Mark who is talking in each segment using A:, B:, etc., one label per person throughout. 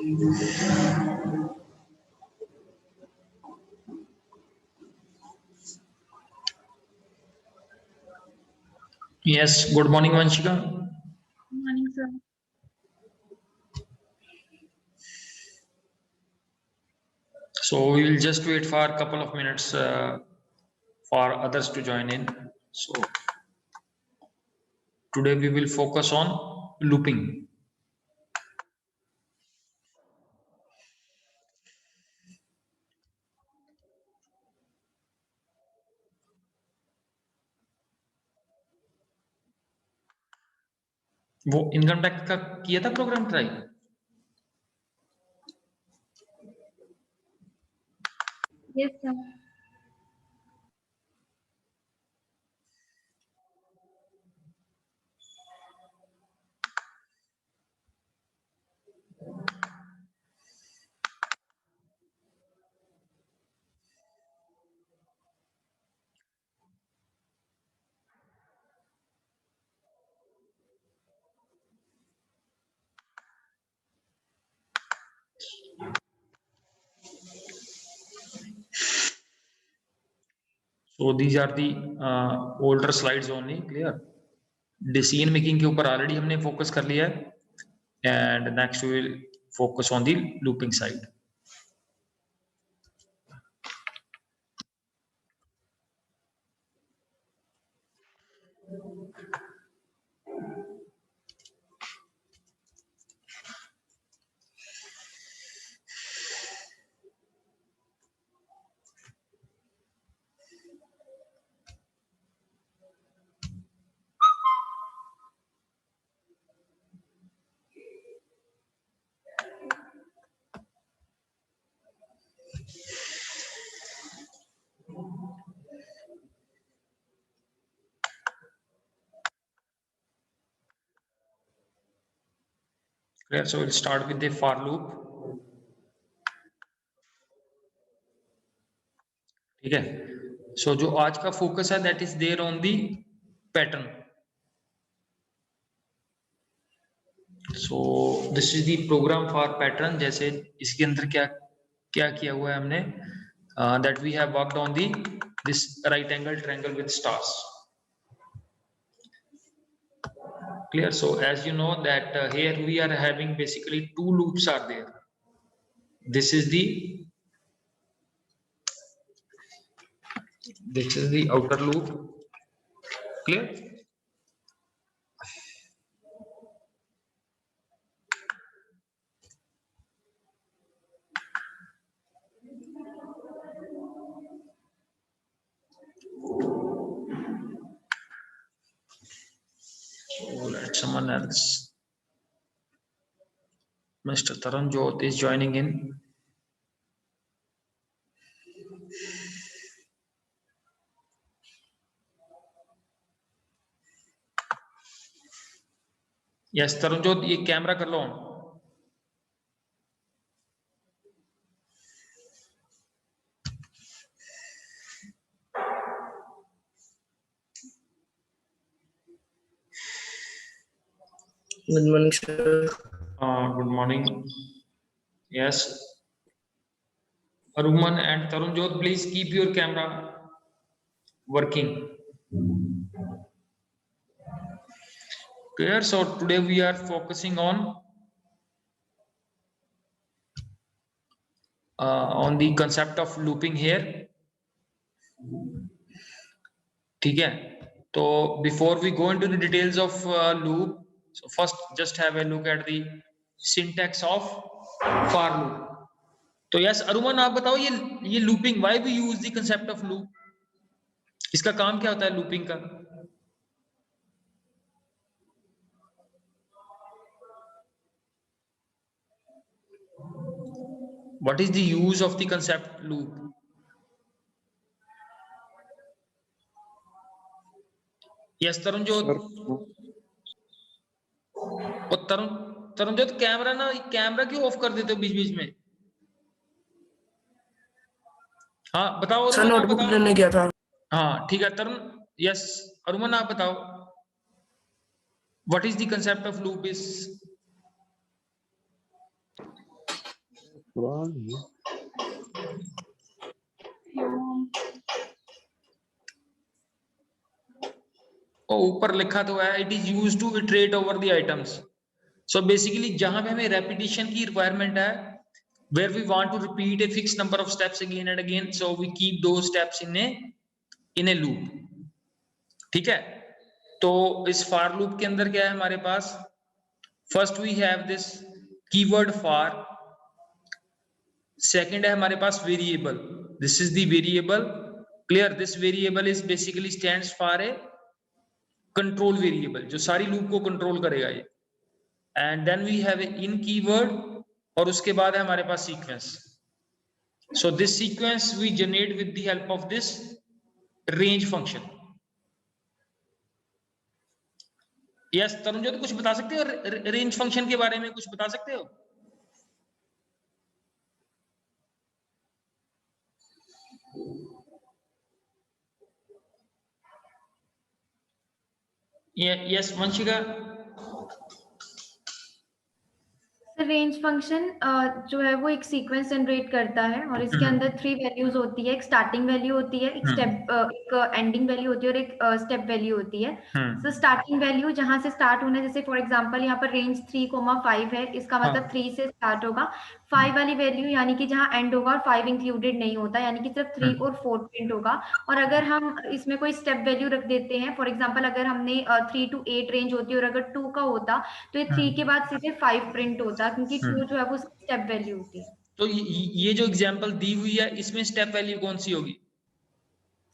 A: Yes, good morning, Vanshika.
B: Good morning, sir.
A: So we will just wait for a couple of minutes for others to join in. So today we will focus on looping. वो income tax का किया था program try?
B: Yes, sir.
A: So these are the older slides only. Clear? Decision making के ऊपर already हमने focus कर लिया है, and next we will focus on the looping side. Clear? So we'll start with the for loop. ठीक है? So जो आज का focus है that is there on the pattern. So this is the program for pattern. जैसे इसके अंदर क्या क्या किया हुआ है हमने, that we have worked on the this right angle triangle with stars. Clear? So as you know that here we are having basically two loops are there. This is the outer loop. Clear? So let someone else. Mr. Taranjot is joining in. Yes, Taranjot, ये camera कर लो on.
C: Good morning, sir.
A: Good morning. Yes. Aruman and Tarunjot, please keep your camera working. Clear? So today we are focusing on the concept of looping here. ठीक है? तो before we go into the details of loop, so first just have a look at the syntax of for loop. तो yes, अरुमन आप बताओ ये looping, why we use the concept of loop? इसका काम क्या होता है looping का? What is the use of the concept loop? Yes, Tarunjot. और तरुणजोत कैमरा क्यों ऑफ कर देते हो बीच बीच में? हाँ बताओ
C: सर, नोटबुक लेने गया था.
A: हाँ ठीक है तरुण. यस अरुमन आप बताओ, what is the concept of loop is? ऊपर लिखा तो है it is used to iterate over the items. So basically जहां पे हमें रेपिटेशन की रिक्वायरमेंट है, where we want to repeat a fixed number of steps again and again, so we keep those steps in a loop। ठीक है, तो इस for loop के अंदर क्या है हमारे पास, first we have this keyword for, second है हमारे पास variable, this is the variable, clear, this variable is basically stands for a control variable, जो सारी लूप को कंट्रोल करेगा ये, and then we have a in keyword, और उसके बाद है हमारे पास sequence. So this sequence we generate with the help of this range function. Yes Tarun ji, तो कुछ बता सकते हो रेंज फंक्शन के बारे में, कुछ बता सकते हो? यस वंशिका।
B: रेंज फंक्शन जो है वो एक सीक्वेंस जनरेट करता है और इसके अंदर 3 वैल्यूज होती है, एक स्टार्टिंग वैल्यू होती है, एक स्टेप एक एंडिंग वैल्यू होती है और एक स्टेप वैल्यू होती है। तो स्टार्टिंग वैल्यू जहां से स्टार्ट होना है, जैसे फॉर एग्जांपल यहाँ पर रेंज 3,5 है, इसका मतलब 3 से स्टार्ट होगा। 5 वाली वैल्यू यानी कि जहां एंड होगा और 5 इंक्लूडेड नहीं होता, यानी कि सिर्फ 3 और 4 प्रिंट होगा। और अगर हम इसमें कोई स्टेप वैल्यू रख देते हैं, फॉर एग्जांपल अगर हमने 3 to 8 रेंज होती है और अगर 2 का होता तो ये 3 के बाद सीधे 5 प्रिंट होता, क्योंकि 2 जो है वो स्टेप वैल्यू होती है।
A: तो ये जो एग्जांपल दी हुई है इसमें स्टेप वैल्यू कौन सी होगी?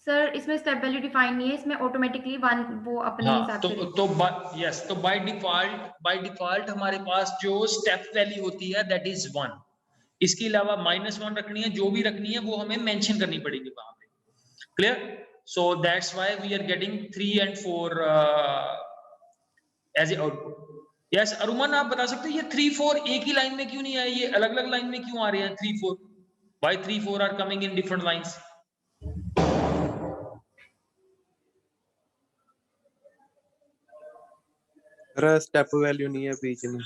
B: सर इसमें स्टेप वैल्यू डिफाइन नहीं है, इसमें ऑटोमेटिकली वन वो अपने हिसाब से
A: यस, तो बाय डिफॉल्ट हमारे पास जो स्टेप वैल्यू होती है दैट इज 1। इसके अलावा -1 रखनी है, जो भी रखनी है वो हमें मेंशन करनी पड़ेगी वहां पे, clear? So that's why we are getting 3 and 4 as a output. Yes अरुमन, आप बता सकते हो ये 3 4 एक ही लाइन में क्यों नहीं आए, ये अलग अलग लाइन में क्यों आ रहे हैं 3 4? Why 3 4 are coming in different lines?
D: Step value नहीं है बीच में।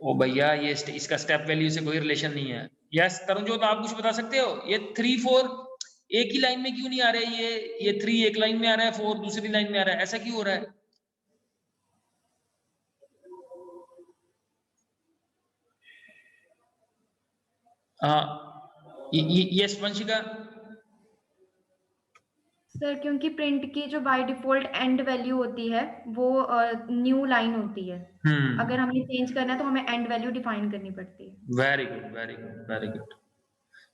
A: ओ भैया ये इसका स्टेप वैल्यू से कोई रिलेशन नहीं है। यस तरुण जो, तो आप कुछ बता सकते हो ये 3 4 एक ही लाइन में क्यों नहीं आ रहे, ये 3 एक लाइन में आ रहा है, 4 दूसरी लाइन में आ रहा है, ऐसा क्यों हो रहा है? हाँ यस वंशिका।
B: सर क्योंकि प्रिंट की जो बाय डिफॉल्ट एंड वैल्यू होती है वो न्यू लाइन होती है। अगर हमें चेंज करना है तो हमें एंड वैल्यू डिफाइन करनी पड़ती है।
A: Very good very good very good.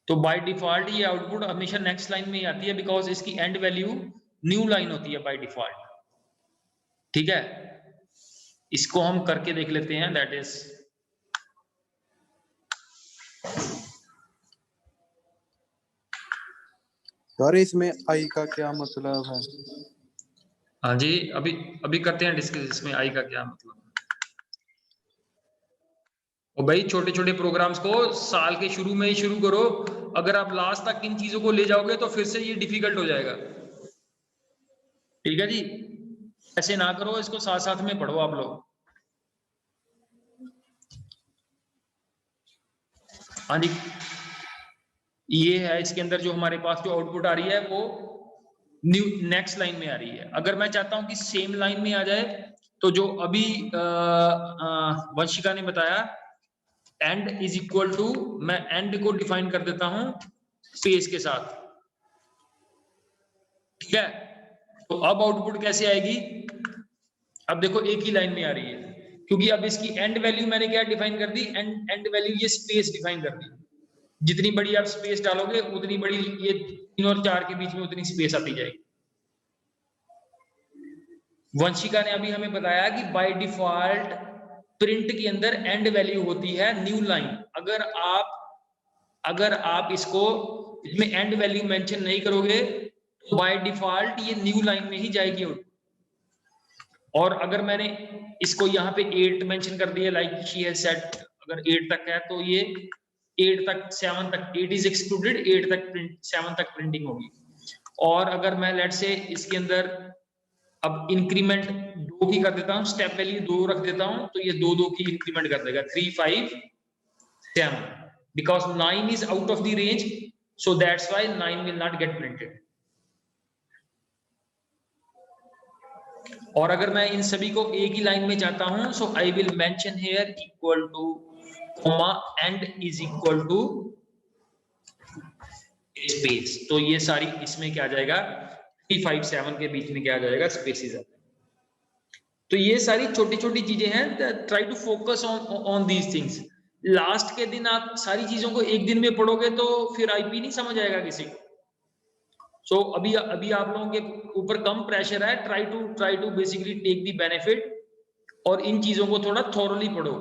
A: तो बाय डिफॉल्ट ये आउटपुट हमेशा नेक्स्ट लाइन में ही आती है, बिकॉज इसकी एंड वैल्यू न्यू लाइन होती है बाय डिफॉल्ट। ठीक है, इसको हम करके देख लेते हैं, दैट इज
D: सर इसमें आई का क्या मतलब है?
A: हाँ जी, अभी करते हैं डिस्कस इसमें आई का क्या मतलब है। और भाई छोटे छोटे प्रोग्राम्स को साल के शुरू में ही शुरू करो, अगर आप लास्ट तक इन चीजों को ले जाओगे तो फिर से ये डिफिकल्ट हो जाएगा। ठीक है जी, ऐसे ना करो, इसको साथ साथ में पढ़ो आप लोग। हाँ जी, ये है इसके अंदर जो हमारे पास जो आउटपुट आ रही है वो न्यू नेक्स्ट लाइन में आ रही है। अगर मैं चाहता हूं कि सेम लाइन में आ जाए तो जो अभी वंशिका ने बताया एंड इज इक्वल टू, मैं एंड को डिफाइन कर देता हूं स्पेस के साथ। ठीक है, तो अब आउटपुट कैसे आएगी? अब देखो एक ही लाइन में आ रही है, क्योंकि अब इसकी एंड वैल्यू मैंने क्या डिफाइन कर दी, एंड वैल्यू ये स्पेस डिफाइन कर दी। जितनी बड़ी आप स्पेस डालोगे उतनी बड़ी ये 3 और 4 के बीच में उतनी स्पेस आती जाएगी। वंशिका ने अभी हमें बताया कि बाय डिफॉल्ट प्रिंट के अंदर एंड वैल्यू होती है न्यू लाइन। अगर आप इसको इसमें एंड वैल्यू मेंशन नहीं करोगे तो बाय डिफॉल्ट ये न्यू लाइन में ही जाएगी। और अगर मैंने इसको यहाँ पे 8 मेंशन कर दिया, लाइक शी हैज सेड, अगर 8 तक है तो ये 8 तक 7 तक 8 इज एक्सक्लूडेड, 8 तक प्रिंट 7 तक प्रिंटिंग होगी। और अगर मैं लेट से इसके अंदर अब इंक्रीमेंट 2 की कर देता हूँ, स्टेप वैल्यू 2 रख देता हूँ, तो ये 2 2 की इंक्रीमेंट कर देगा, 3 5 7 because 9 is out of the range, so that's why 9 will not get printed. और अगर मैं इन सभी को एक ही लाइन में चाहता हूं, so I will mention here equal to comma and is equal to space. तो ये सारी इसमें क्या आ जाएगा, 3 5 7 के बीच में क्या आ जाएगा, स्पेसिस आ जाएगा। तो ये सारी छोटी छोटी चीजें हैं, try to focus on these things. Last के दिन आप सारी चीजों को एक दिन में पढ़ोगे तो फिर आईपी नहीं समझ आएगा किसी को। सो अभी आप लोगों के ऊपर कम प्रेशर है, try to basically take the benefit और इन चीजों को थोड़ा थॉरली पढ़ो,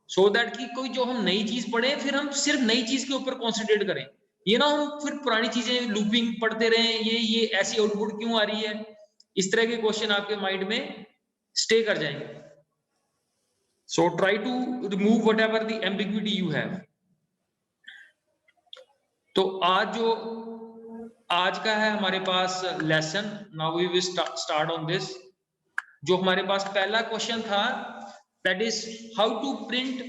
A: सो दैट कि कोई जो हम नई चीज पढ़े फिर हम सिर्फ नई चीज के ऊपर कॉन्सेंट्रेट करें, ये ना हम फिर पुरानी चीजें लूपिंग पढ़ते रहें, ये ऐसी आउटपुट क्यों आ रही है, इस तरह के क्वेश्चन आपके माइंड में स्टे कर जाएंगे। So try to remove whatever the ambiguity you have. तो आज का है हमारे पास lesson, now we will start on this. जो हमारे पास पहला क्वेश्चन था that is how to print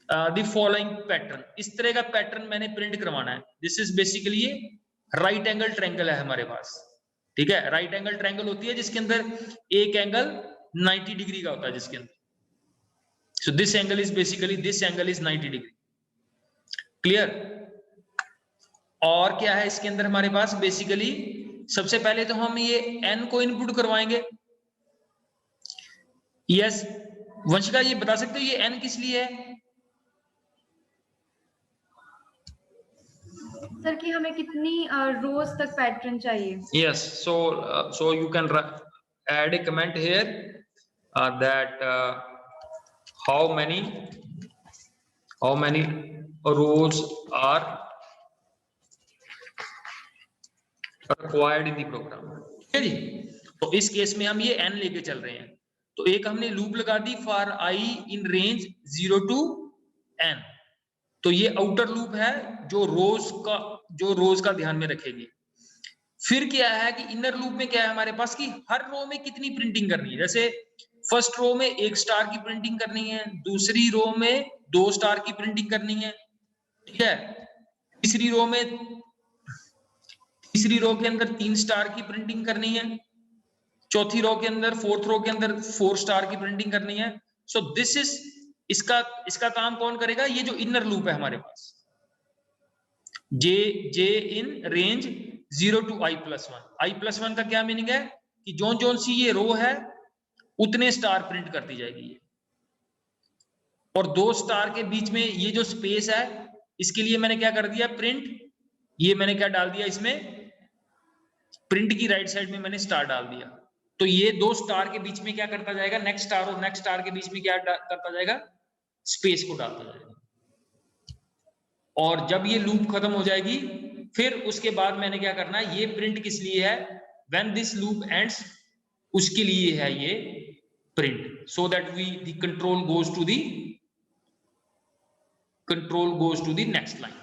A: the following pattern. इस तरह का पैटर्न मैंने प्रिंट करवाना है। दिस इज बेसिकली ये राइट एंगल ट्रायंगल है हमारे पास, ठीक है। राइट एंगल ट्रायंगल होती है जिसके अंदर एक एंगल 90 डिग्री का होता है जिसके अंदर। So this angle is basically 90 degree, clear. और क्या है इसके अंदर हमारे पास, बेसिकली सबसे पहले तो हम ये n को इनपुट करवाएंगे। यस वंशिका, ये बता सकते हो ये n किस लिए है?
B: सर कि हमें कितनी रोज तक पैटर्न चाहिए।
A: Yes, so you can add a comment here that how many rows are required in the program, ठीक है जी। तो इस केस में हम ये n लेके चल रहे हैं। तो एक हमने लूप लगा दी for i in range 0 to n। तो ये आउटर लूप है जो रोज का ध्यान में रखेगी। फिर क्या है कि इनर लूप में क्या है हमारे पास कि हर रो में कितनी प्रिंटिंग करनी है। जैसे फर्स्ट रो में 1 स्टार की प्रिंटिंग करनी है, दूसरी रो में 2 स्टार की प्रिंटिंग करनी है, ठीक है। तीसरी रो के अंदर 3 स्टार की प्रिंटिंग करनी है, चौथी रो के अंदर, फोर्थ रो के अंदर 4 स्टार की प्रिंटिंग करनी है। सो दिस इज इसका काम कौन करेगा, ये जो इनर लूप है हमारे पास, जे इन रेंज 0 to i+1। i+1 का क्या मीनिंग है कि जोन सी ये रो है उतने स्टार प्रिंट करती जाएगी ये। और 2 स्टार के बीच में ये जो स्पेस है इसके लिए मैंने क्या कर दिया, प्रिंट, ये मैंने क्या डाल दिया इसमें, प्रिंट की राइट साइड में मैंने स्टार डाल दिया। तो ये 2 स्टार के बीच में क्या करता जाएगा, नेक्स्ट स्टार और नेक्स्ट स्टार के बीच में क्या करता जाएगा, स्पेस को डालता जाएगा। और जब ये लूप खत्म हो जाएगी फिर उसके बाद मैंने क्या करना है, ये प्रिंट किस लिए है, व्हेन दिस लूप एंड्स, उसके लिए है ये print, so that the control goes to the next line.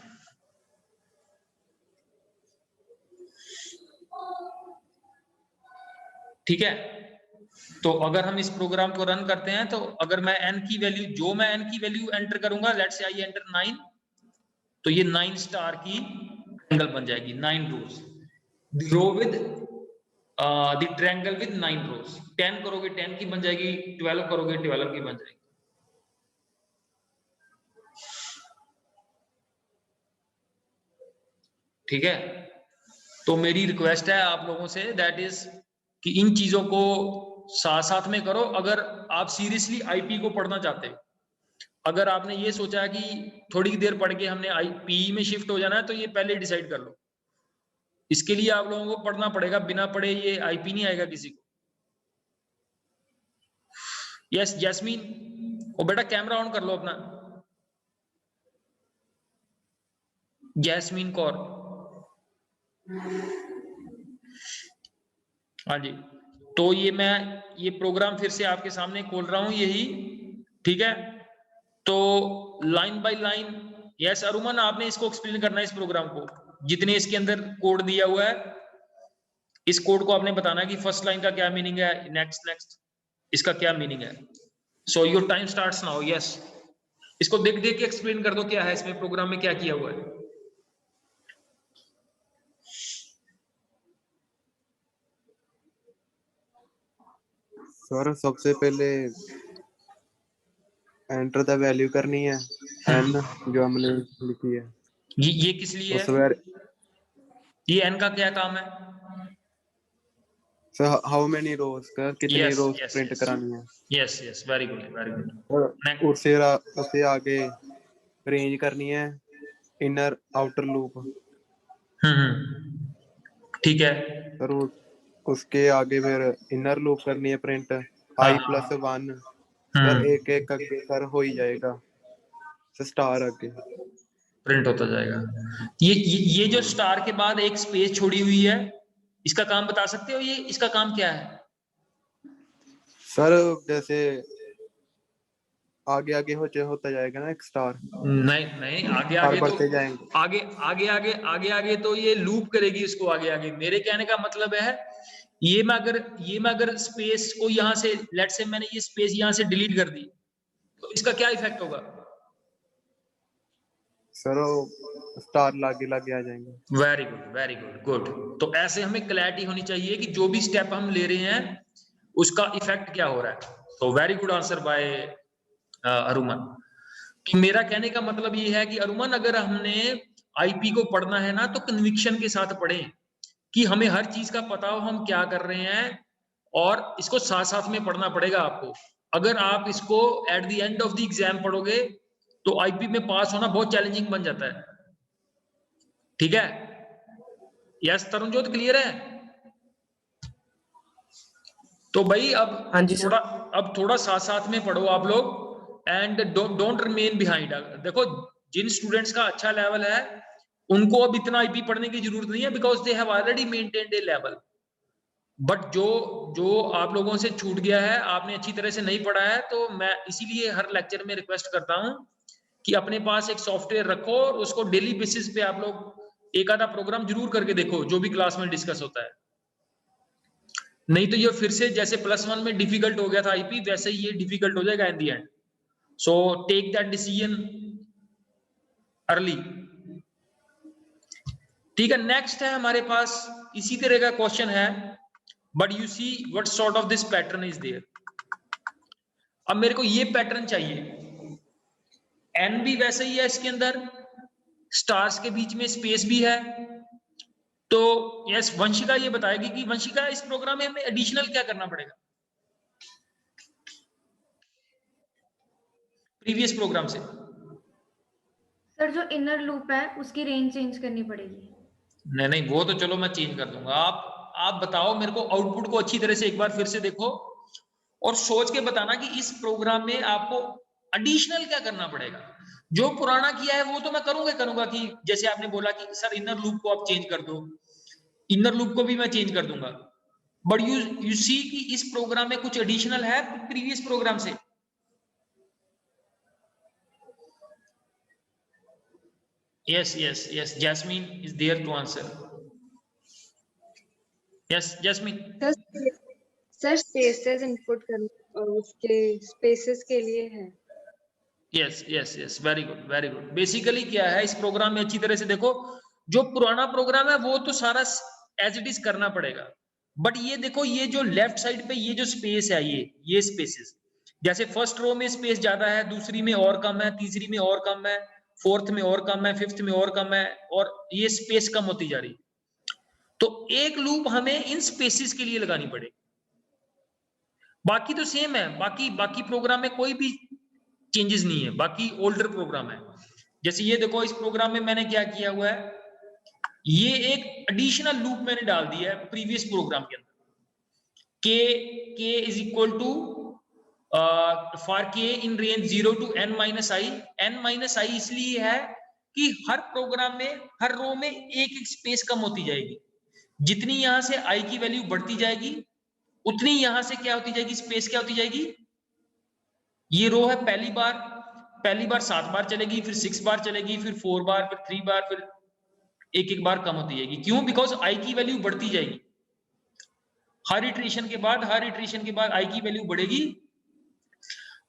A: ठीक है। तो अगर हम इस प्रोग्राम को रन करते हैं तो अगर मैं n की वैल्यू एंटर करूंगा, लेट्स से आई एंटर 9, तो ये 9 स्टार की ट्रायंगल बन जाएगी, 9 rows. The row with the triangle with 9 rows. 10 करोगे 10 की बन जाएगी, 12 करोगे 12 की बन जाएगी। ठीक है। तो मेरी रिक्वेस्ट है आप लोगों से दैट इज कि इन चीजों को साथ में करो। अगर आप सीरियसली आईपी को पढ़ना चाहते हो, अगर आपने ये सोचा कि थोड़ी देर पढ़ के हमने आईपीई में शिफ्ट हो जाना है, तो ये पहले डिसाइड कर लो। इसके लिए आप लोगों को पढ़ना पड़ेगा, बिना पढ़े ये आईपी नहीं आएगा किसी को। यस जैस्मीन, ओ बेटा कैमरा ऑन कर लो अपना, जैस्मीन कौर। हाँ जी। तो ये प्रोग्राम फिर से आपके सामने खोल रहा हूं यही, ठीक है। तो लाइन बाय लाइन, यस अरुमन, आपने इसको एक्सप्लेन करना है इस प्रोग्राम को, जितने इसके अंदर कोड दिया हुआ है इस कोड को आपने बताना है कि फर्स्ट लाइन का क्या मीनिंग है, नेक्स्ट इसका क्या मीनिंग है। So your time starts now. Yes इसको देख देख के एक्सप्लेन कर दो क्या है इसमें, प्रोग्राम में क्या किया हुआ है।
D: सर सबसे पहले एंटर द वैल्यू करनी है n जो हमने लिखी है।
A: ये किस लिए
D: उस
A: है?
D: वेर
A: ये n का क्या काम है?
D: सर हाउ मेनी रोज का कितनी
A: यस
D: रोज
A: यस
D: प्रिंट करानी है।
A: Yes yes, very good very good.
D: और उससे आगे रेंज करनी है इनर आउटर लूप।
A: ठीक है।
D: सर उसके आगे फिर इनर लूप करनी है प्रिंट
A: हाँ,
D: i+1। सर एक एक करके सर हो ही जाएगा, स्टार आगे।
A: प्रिंट होता जाएगा। ये जो स्टार के बाद एक स्पेस छोड़ी हुई है, इसका काम बता सकते हो? ये इसका काम क्या है?
D: सर जैसे आगे आगे होता जाएगा ना एक स्टार,
A: नहीं नहीं, आगे
D: स्टार
A: आगे तो
D: बढ़ते जाएंगे।
A: आगे तो ये लूप करेगी इसको आगे आगे। मेरे कहने का मतलब है, ये मैं अगर स्पेस को यहाँ से, लेट से मैंने ये स्पेस यहाँ से डिलीट कर दी, तो इसका क्या इफेक्ट होगा?
D: सर स्टार लागे लागे आ जाएंगे।
A: Very good very good good. तो ऐसे हमें क्लैरिटी होनी चाहिए कि जो भी स्टेप हम ले रहे हैं उसका इफेक्ट क्या हो रहा है। तो वेरी गुड आंसर बाय अरुमन। तो मेरा कहने का मतलब ये है कि अरुमन, अगर हमने आईपी को पढ़ना है ना, तो कन्विक्शन के साथ पढ़ें कि हमें हर चीज का पता हो हम क्या कर रहे हैं, और इसको साथ साथ में पढ़ना पड़ेगा आपको। अगर आप इसको at the end of the exam पढ़ोगे तो आईपी में पास होना बहुत चैलेंजिंग बन जाता है। ठीक है? यस तरुणजोत, क्लियर है? तो भाई
C: हाँ जी सर।
A: अब थोड़ा साथ साथ में पढ़ो आप लोग, एंड डोंट रिमेन बिहाइंड। देखो, जिन स्टूडेंट्स का अच्छा लेवल है उनको अब इतना आईपी पढ़ने की जरूरत नहीं है, because they have already maintained A level. But जो आप लोगों से छूट गया है, आपने अच्छी तरह से नहीं पढ़ा है, तो मैं इसीलिए हर लेक्चर में रिक्वेस्ट करता हूं कि अपने पास एक सॉफ्टवेयर रखो और उसको डेली बेसिस पे आप लोग एक आधा प्रोग्राम जरूर करके देखो जो भी क्लास में डिस्कस होता है। नहीं तो ये फिर से जैसे +1 में डिफिकल्ट हो गया था आईपी, वैसे ही ये डिफिकल्ट हो जाएगा in the end. So take that decision early. ठीक है, नेक्स्ट है हमारे पास इसी तरह का क्वेश्चन है, but you see what sort of this pattern is there. अब मेरे को ये पैटर्न चाहिए, एन भी वैसे ही है इसके अंदर, स्टार्स के बीच में स्पेस भी है। तो यस, वंशिका ये बताएगी कि वंशिका इस प्रोग्राम में हमें एडिशनल क्या करना पड़ेगा प्रीवियस प्रोग्राम से।
B: सर जो इनर लूप है उसकी रेंज चेंज करनी पड़ेगी।
A: नहीं नहीं, वो तो चलो मैं चेंज कर दूंगा। आप बताओ मेरे को, आउटपुट को अच्छी तरह से एक बार फिर से देखो और सोच के बताना कि इस प्रोग्राम में आपको एडिशनल क्या करना पड़ेगा। जो पुराना किया है वो तो मैं करूंगा कि जैसे आपने बोला कि सर इनर लूप को आप चेंज कर दो, इनर लूप को भी मैं चेंज कर दूंगा। बट यू सी कि इस प्रोग्राम में कुछ एडिशनल है प्रीवियस प्रोग्राम से। yes Jasmine is there to answer. yes Jasmine।
E: Sir spaces input करना उसके स्पेसेस के लिए है।
A: yes very good. बेसिकली क्या है इस प्रोग्राम में, अच्छी तरह से देखो, जो पुराना प्रोग्राम है वो तो सारा एज इट इज करना पड़ेगा। बट ये देखो, ये जो लेफ्ट साइड पे ये जो स्पेस है, ये स्पेसेस, जैसे फर्स्ट रो में स्पेस ज्यादा है, दूसरी में और कम है, तीसरी में और कम है, फोर्थ में और कम है, फिफ्थ में और कम है, और ये स्पेस कम होती जा रही। तो एक लूप हमें इन स्पेसिस के लिए लगानी पड़ेगी। बाकी तो सेम है, बाकी प्रोग्राम में कोई भी चेंजेस नहीं है, बाकी ओल्डर प्रोग्राम है। जैसे ये देखो, इस प्रोग्राम में मैंने क्या किया हुआ है, ये एक एडिशनल लूप मैंने डाल दिया है प्रीवियस प्रोग्राम के अंदर। k is equal to for k in range 0 to n-i इसलिए है कि हर प्रोग्राम में हर रो में एक स्पेस कम होती जाएगी। जितनी यहां से i की वैल्यू बढ़ती जाएगी उतनी यहां से क्या होती जाएगी, स्पेस क्या होती जाएगी। ये रो है, पहली बार 7 बार चलेगी, फिर 6 बार चलेगी, फिर 4 बार, फिर 3 बार, फिर एक बार कम होती जाएगी। क्यों? बिकॉज i की वैल्यू बढ़ती जाएगी। हर इटरेशन के बाद i की वैल्यू बढ़ेगी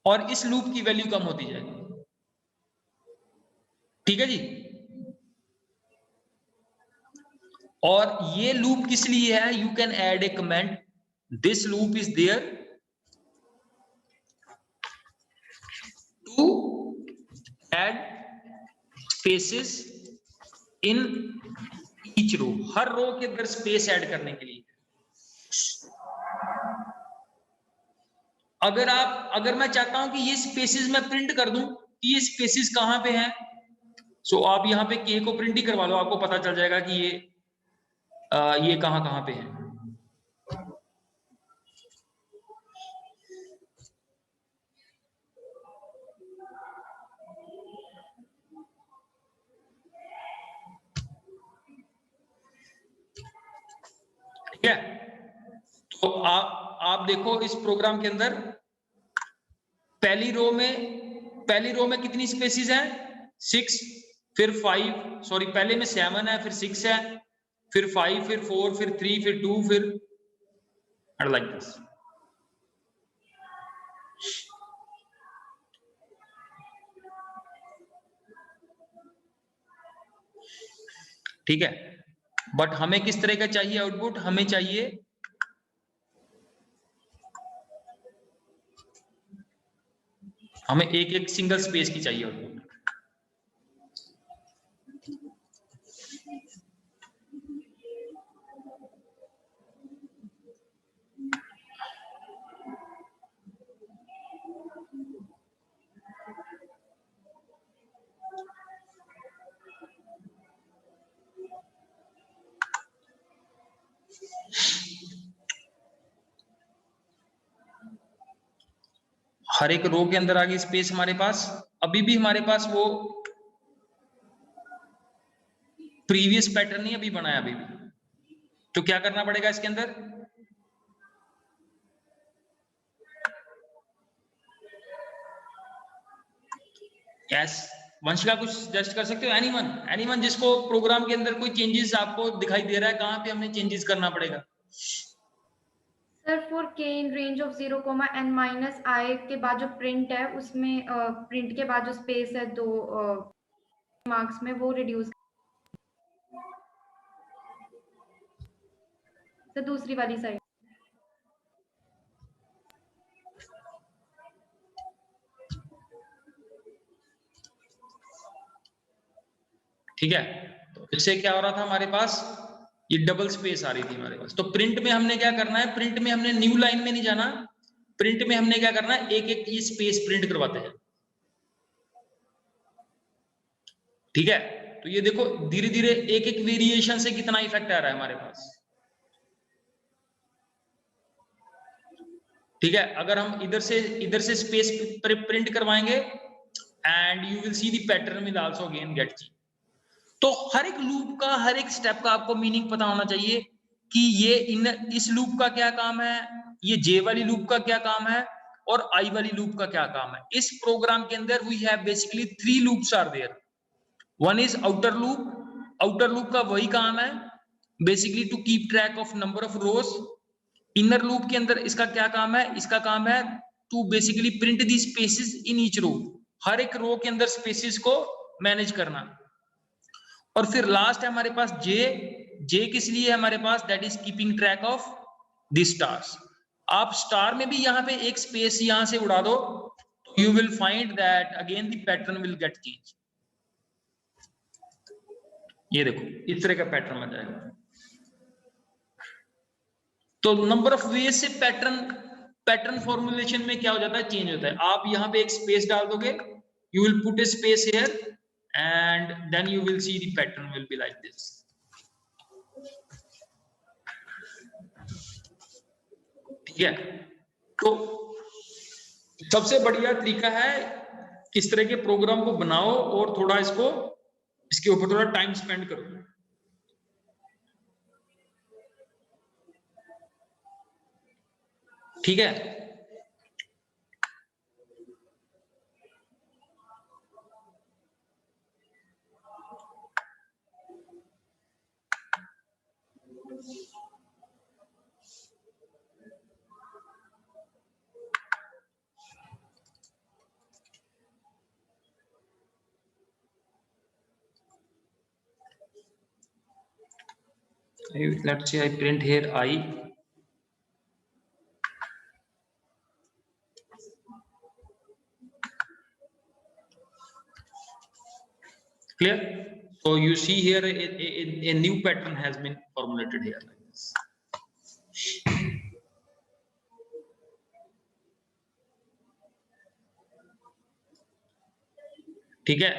A: और इस लूप की वैल्यू कम होती जाएगी। ठीक है जी। और ये लूप किस लिए है, you can add a comment, this loop is there to add spaces in each row, हर रो के अंदर स्पेस ऐड करने के लिए। अगर मैं चाहता हूं कि ये स्पेसेस मैं प्रिंट कर दूं कि ये स्पेसेस कहां पे हैं, सो आप यहां पे के को प्रिंट ही करवा लो, आपको पता चल जाएगा कि ये कहां कहां पे है। ठीक है, तो आप देखो इस प्रोग्राम के अंदर पहली रो में कितनी स्पेसिस हैं, 6, फिर 5, सॉरी पहले में 7 है, फिर 6 है, फिर 5, फिर 4, फिर 3, फिर 2, फिर लाइक दिस। ठीक है, बट हमें किस तरह का चाहिए आउटपुट, हमें चाहिए एक एक सिंगल स्पेस की चाहिए आउटपुट। हर एक रो के अंदर आ गई स्पेस हमारे पास। अभी भी हमारे पास वो प्रीवियस पैटर्न नहीं अभी बनाया अभी भी, तो क्या करना पड़ेगा इसके अंदर, यस वंशिका कुछ सजेस्ट कर सकते हो, एनीवन जिसको प्रोग्राम के अंदर कोई चेंजेस आपको दिखाई दे रहा है, कहां पे हमें चेंजेस करना पड़ेगा।
B: Sir for k in range of 0, n minus i के बाद जो प्रिंट है उसमें प्रिंट के बाद जो स्पेस है 2 मार्क्स में, वो रिड्यूस, तो दूसरी वाली साइड।
A: ठीक है, तो इससे क्या हो रहा था हमारे पास, ये डबल स्पेस आ रही थी हमारे पास। तो प्रिंट में हमने क्या करना है, प्रिंट में हमने न्यू लाइन में नहीं जाना, प्रिंट में हमने क्या करना है, एक एक ये स्पेस प्रिंट करवाते हैं। ठीक है, तो ये देखो धीरे धीरे एक एक वेरिएशन से कितना इफेक्ट आ रहा है हमारे पास। ठीक है, अगर हम इधर से स्पेस प्रिंट करवाएंगे and you will see the pattern will also again get change. तो हर एक लूप का, हर एक स्टेप का आपको मीनिंग पता होना चाहिए कि ये इस लूप का क्या काम है, ये जे वाली लूप का क्या काम है, और आई वाली लूप का क्या काम है। इस प्रोग्राम के अंदर we have basically 3 loops are there. One is outer loop का वही काम है basically to keep track of number of rows. Inner loop के अंदर इसका क्या काम है, इसका काम है to basically print the spaces in each row, हर एक रो के अंदर स्पेसेस को मैनेज करना। और फिर लास्ट है हमारे पास जे किस लिए है हमारे पास, that is keeping track of the stars. आप स्टार में भी यहां पे एक स्पेस यहां से उड़ा दो, you will find that again the pattern will get change. ये देखो इस तरह का पैटर्न आ जाएगा। तो नंबर ऑफ वेज से पैटर्न फॉर्मुलेशन में क्या हो जाता है, चेंज होता है। आप यहां पे एक स्पेस डाल दोगे, you will put A space here and then you will see the pattern will be like this। ठीक है, तो सबसे बढ़िया तरीका है इस तरह के प्रोग्राम को बनाओ और थोड़ा इसके ऊपर थोड़ा टाइम स्पेंड करो। ठीक है, let's say I print here I. Clear? So you see here a new pattern has been formulated here like this. ठीक है,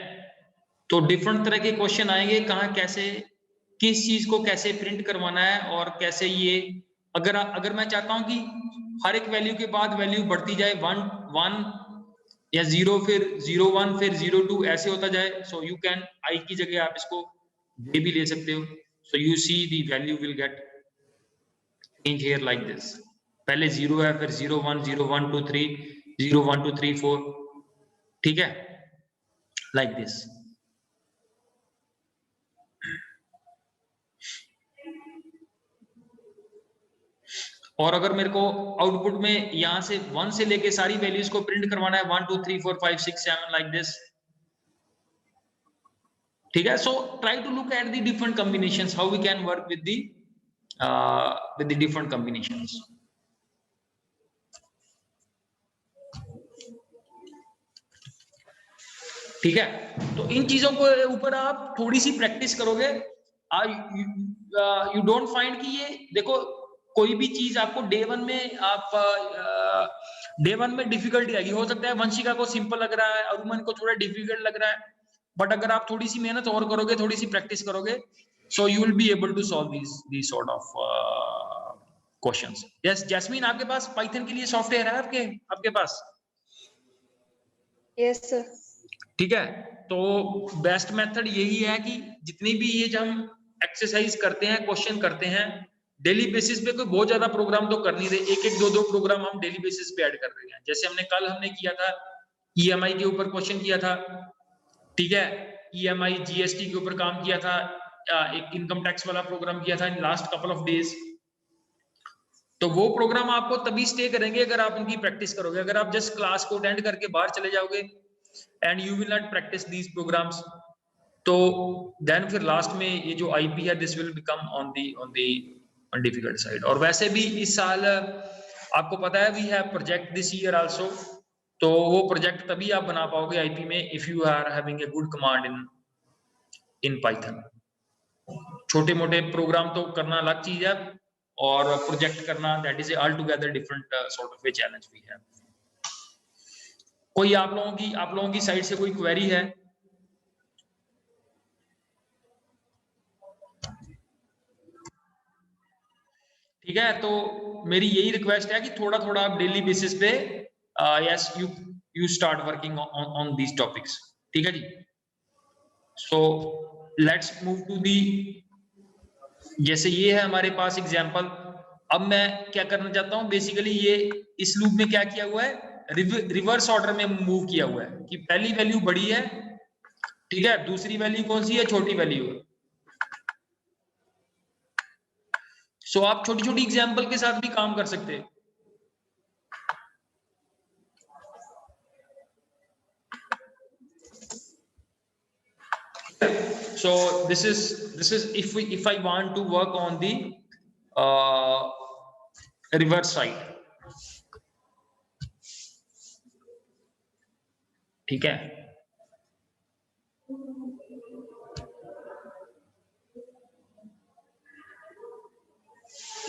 A: तो डिफरेंट तरह के क्वेश्चन आएंगे, कहाँ कैसे किस चीज को कैसे प्रिंट करवाना है और कैसे ये अगर मैं चाहता हूं कि हर एक वैल्यू के बाद वैल्यू बढ़ती जाए 1 या 0 फिर 0 1 फिर 0 2 ऐसे होता जाए, सो यू कैन आई की जगह आप इसको जे भी ले सकते हो, so you see the value will get change here like this. पहले 0 है, फिर 0 1 0 1 2 3 0 1 2 3 4, ठीक है, लाइक दिस। और अगर मेरे को आउटपुट में यहां से 1 से लेके सारी वैल्यूज को प्रिंट करवाना है 1 2 3 4 5 6 7 लाइक दिस, ठीक है। So try to look at the different combinations, how we can work with the different combinations. ठीक है, तो इन चीजों को ऊपर आप थोड़ी सी प्रैक्टिस करोगे, यू डोंट फाइंड कि ये देखो कोई भी चीज आपको डे वन में डिफिकल्टी आएगी। हो सकता है वंशिका को सिंपल लग रहा है, अरुमन को थोड़ा डिफिकल्ट लग रहा है, बट अगर आप थोड़ी सी मेहनत और करोगे, थोड़ी सी प्रैक्टिस करोगे, so you will be able to solve these sort of questions. Yes Jasmine, आपके पास पाइथन के लिए सॉफ्टवेयर है आपके पास?
E: Yes sir.
A: ठीक है, तो बेस्ट मेथड यही है कि जितनी भी ये जब हम एक्सरसाइज करते हैं, क्वेश्चन करते हैं डेली बेसिस पे, कोई बहुत ज्यादा प्रोग्राम तो कर नहीं रहे, एक एक दो प्रोग्राम हम डेली बेसिस पे ऐड कर रहे हैं। जैसे हमने किया था ईएमआई के ऊपर क्वेश्चन किया था, ठीक है, ईएमआई जीएसटी के ऊपर काम किया था, एक इनकम टैक्स वाला प्रोग्राम किया था in last couple of days. तो वो प्रोग्राम आपको तभी स्टे करेंगे अगर आप उनकी प्रैक्टिस करोगे। अगर आप जस्ट क्लास को अटेंड करके बाहर चले जाओगे and you will not practice these programs, तो देन फिर लास्ट में ये जो आईपी है this will become on the difficult side. और वैसे भी इस साल आपको पता है we have project this year also, तो वो प्रोजेक्ट तभी आप बना पाओगे आईपी में if you are having a good command in Python. छोटे मोटे प्रोग्राम तो करना अलग चीज है और प्रोजेक्ट करना that is all together different sort of a challenge we have. कोई आप लोगों की साइड से कोई क्वेरी है? ठीक है, तो मेरी यही रिक्वेस्ट है कि थोड़ा थोड़ा आप डेली बेसिस पे yes you start working on these topics, ठीक है जी। So let's move to the, जैसे ये है हमारे पास एग्जांपल। अब मैं क्या करना चाहता हूं, बेसिकली ये इस लूप में क्या किया हुआ है, रिवर्स ऑर्डर में मूव किया हुआ है कि पहली वैल्यू बड़ी है, ठीक है, दूसरी वैल्यू कौन सी है, छोटी वैल्यू है। सो आप छोटी छोटी एग्जांपल के साथ भी काम कर सकते हैं। So this is if I want to work on the reverse side, ठीक है।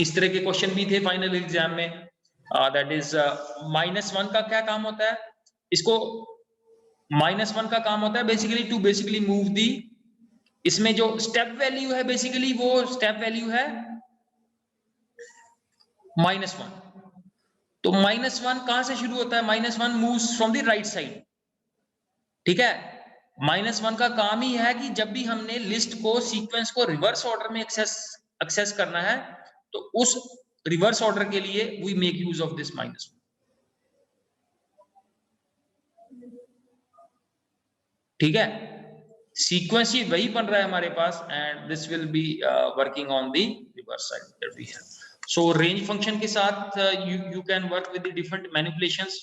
A: इस तरह के क्वेश्चन भी थे फाइनल एग्जाम में, दैट इज -1 का क्या काम होता है, इसको -1 का काम होता है बेसिकली मूव दी, इसमें जो स्टेप वैल्यू है बेसिकली वो स्टेप वैल्यू है -1। तो -1 कहां से शुरू होता है, -1 moves from the right side, ठीक है। -1 का काम ही है कि जब भी हमने लिस्ट को सीक्वेंस को रिवर्स ऑर्डर में एक्सेस करना है, तो उस रिवर्स ऑर्डर के लिए we make use of this -1, ठीक है। सीक्वेंस ही वही बन रहा है हमारे पास and this will be working on the reverse side that we have. So range function के साथ you can work with the different manipulations,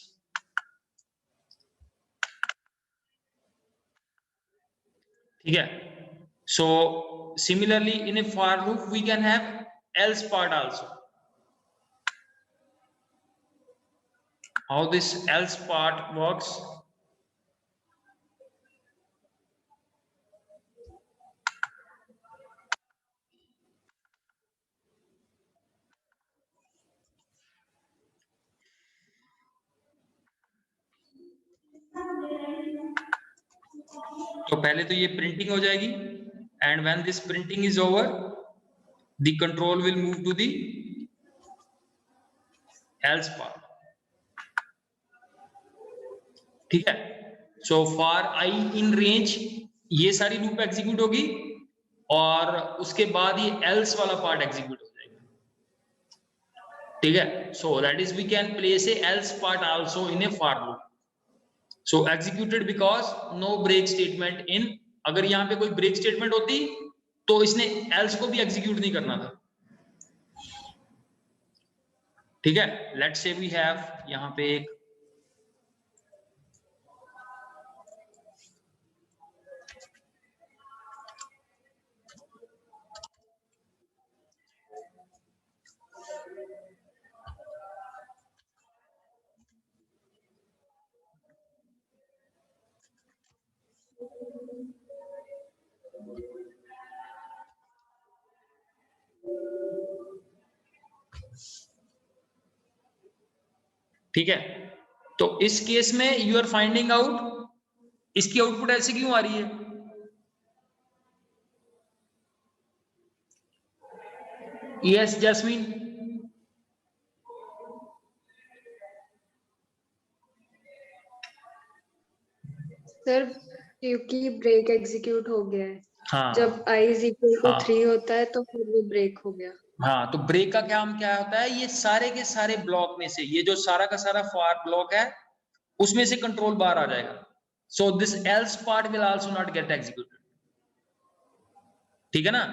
A: ठीक है। So similarly in a for loop we can have else part also. How this else part works? तो पहले तो ये printing हो जाएगी, and when this printing is over the control will move to the else part. ठीक है, so for I in range ये सारी लूप एग्जीक्यूट होगी और उसके बाद ये एल्स वाला पार्ट एग्जीक्यूट हो जाएगा। ठीक है, so that is we can place a else part also in a for loop. So executed because no break statement in, अगर यहाँ पे कोई ब्रेक स्टेटमेंट होती तो इसने else को भी एग्जीक्यूट नहीं करना था। ठीक है, लेट्स से वी हैव यहाँ पे एक ठीक है, तो इस केस में यू आर फाइंडिंग आउट इसकी आउटपुट ऐसे क्यों आ रही है? यस जैस्मीन,
E: सर क्योंकि ब्रेक एग्जीक्यूट हो गया है।
A: हाँ
E: जब i इज इक्वल टू
A: हाँ।
E: 3 होता है तो फिर वो ब्रेक हो गया।
A: हाँ, तो ब्रेक का काम क्या होता है? ये सारे के सारे ब्लॉक में से ये जो सारा का सारा फॉर ब्लॉक है उसमें से कंट्रोल बाहर आ जाएगा। So this else part will also not gate executed. ठीक है ना,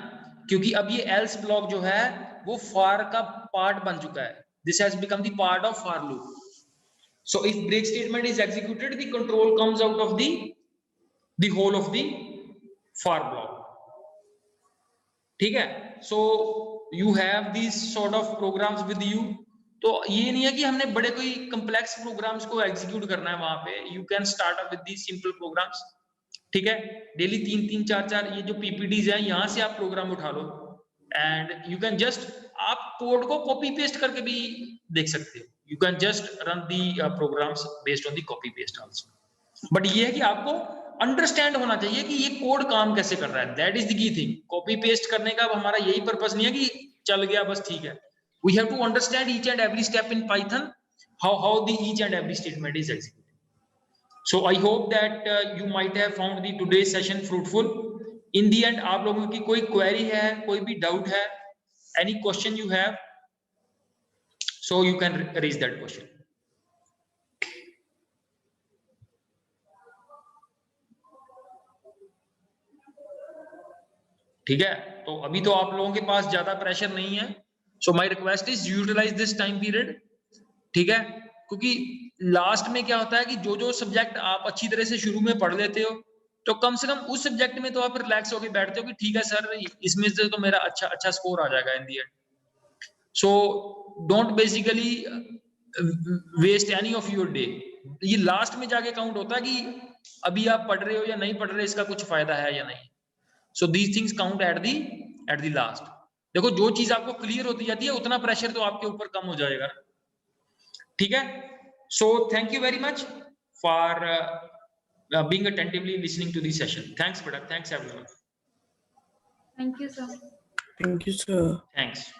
A: क्योंकि अब ये एल्स ब्लॉक जो है वो फॉर का पार्ट बन चुका है। This has become the part of for loop. So if break statement is executed the control comes out of the whole of the for block. ठीक है, so you have this sort of programs with you. तो ये नहीं है कि हमने बड़े कोई कॉम्प्लेक्स प्रोग्राम्स को एग्जीक्यूट करना है वहां पे। You can start up with these simple programs. ठीक है, डेली 3-3 4-4 ये जो पीपीटीज है यहाँ से आप प्रोग्राम उठा लो एंड यू कैन जस्ट, आप कोड को कॉपी पेस्ट करके भी देख सकते हो। You can just run the programs based on the copy paste also. But ये है कि आपको अंडरस्टैंड होना चाहिए कि ये कोड काम कैसे कर रहा है। That is the key thing. Copy paste करने का हमारा यही पर्पस नहीं है कि चल गया बस ठीक है। We have to understand each and every step in Python, how the each and every statement is executed. So I hope that you might have found the today's session fruitful. In the end, आप लोगों की कोई query है, कोई भी doubt है, any question you have, so you can raise that question. ठीक है, तो अभी तो आप लोगों के पास ज्यादा प्रेशर नहीं है। So my request is utilize this time period. ठीक है, क्योंकि लास्ट में क्या होता है कि जो जो सब्जेक्ट आप अच्छी तरह से शुरू में पढ़ लेते हो तो कम से कम उस सब्जेक्ट में तो आप रिलैक्स होकर बैठते हो कि ठीक है सर इसमें से तो मेरा अच्छा स्कोर आ जाएगा in the end. So don't basically waste any of your day. ये लास्ट में जाके काउंट होता है कि अभी आप पढ़ रहे हो या नहीं पढ़ रहे, इसका कुछ फायदा है या नहीं। So these things count at the last. देखो जो चीज आपको क्लियर होती जाती है उतना प्रेशर तो आपके ऊपर कम हो जाएगा। ठीक है, so thank you very much for being attentively listening to the session. Thanks, Bada. Thanks, everyone.
B: Thank you, sir.
C: Thank you, sir.
A: Thanks.